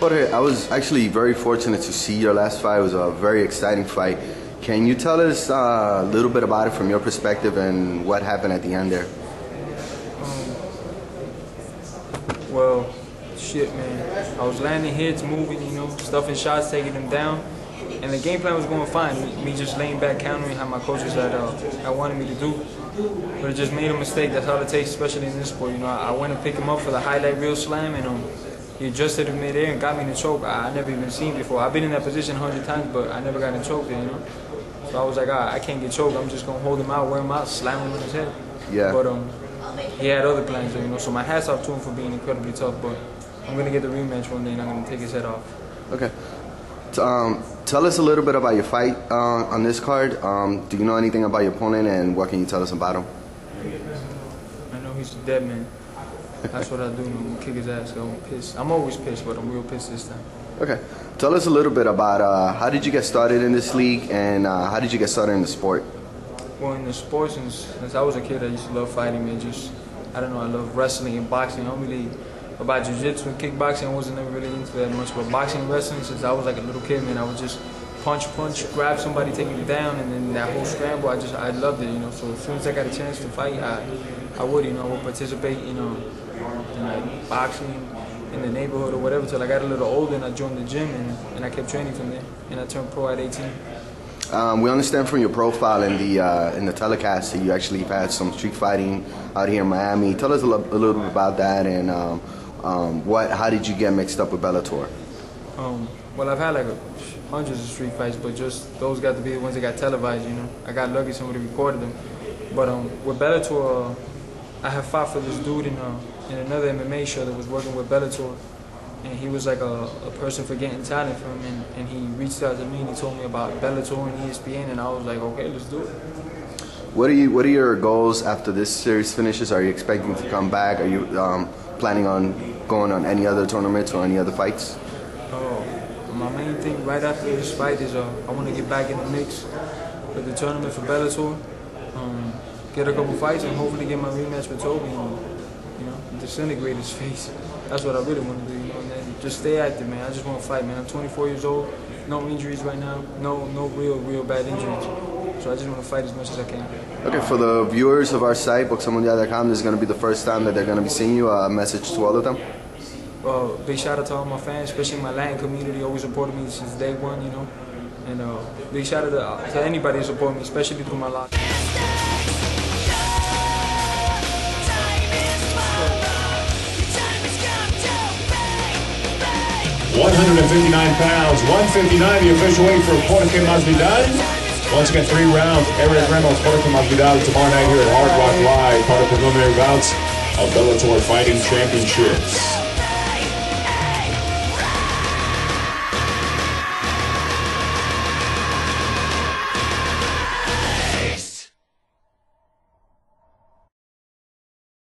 Jorge, I was actually very fortunate to see your last fight. It was a very exciting fight. Can you tell us a little bit about it from your perspective and what happened at the end there? Well, shit, man. I was landing hits, moving, stuffing shots, taking them down. And the game plan was going fine. Me just laying back, countering how my coaches had wanted me to do. But it just made a mistake. That's all it takes, especially in this sport. I went and picked him up for the highlight reel slam, and he adjusted in midair and got me in the choke. I never even seen before. I've been in that position 100 times, but I never got in choke there, So I was like, I can't get choked. I'm just gonna hold him out, wear him out, slam him on his head. Yeah. But he had other plans, So my hats off to him for being incredibly tough. But I'm gonna get the rematch one day, and I'm gonna take his head off. Okay. Tell us a little bit about your fight on this card. Do you know anything about your opponent, and what can you tell us about him? I know he's a dead man. That's what I do. I'm gonna kick his ass. I'm pissed. I'm always pissed, but I'm real pissed this time. Okay. Tell us a little bit about how did you get started in this league, and how did you get started in the sport? Well, in the sport, since I was a kid, I used to love fighting, man. I don't know, I love wrestling and boxing. I'm really about jiu-jitsu and kickboxing. I wasn't never really into that much, but boxing and wrestling, since I was like a little kid, man, I would just punch, grab somebody, take him down, and then that whole scramble, I loved it, So as soon as I got a chance to fight, I would, I would participate, in like boxing in the neighborhood or whatever till I got a little older, and I joined the gym, and I kept training from there, and I turned pro at 18. We understand from your profile in the telecast that you actually have had some street fighting out here in Miami. Tell us a little bit about that, and how did you get mixed up with Bellator? Well, I've had like hundreds of street fights, but just those got to be the ones that got televised. I got lucky somebody recorded them. But with Bellator, I have fought for this dude in another MMA show that was working with Bellator. And he was like a person for getting talent from him, and he reached out to me and he told me about Bellator and ESPN, and I was like, okay, let's do it. What are your goals after this series finishes? Are you expecting to come back? Are you planning on going on any other tournaments or any other fights? My main thing right after this fight is I want to get back in the mix with the tournament for Bellator, get a couple fights, and hopefully get my rematch with Toby and disintegrate his face. That's what I really want to do, and just stay active, man. I just want to fight, man. I'm 24 years old, no injuries right now, no real bad injuries. So I just want to fight as much as I can. Okay, for the viewers of our site, BoxeoMundial.com, this is going to be the first time that they're going to be seeing you. A message to all of them? Big shout out to all my fans, especially my Latin community, always supported me since day one, And big shout out to anybody who supported me, especially through my lock. 159 pounds, 159 the official weight for Jorge Masvidal. Once again, 3 rounds. Eric Reynolds, Jorge Masvidal tomorrow night here at Hard Rock Live, part of preliminary bouts of Bellator Fighting Championships.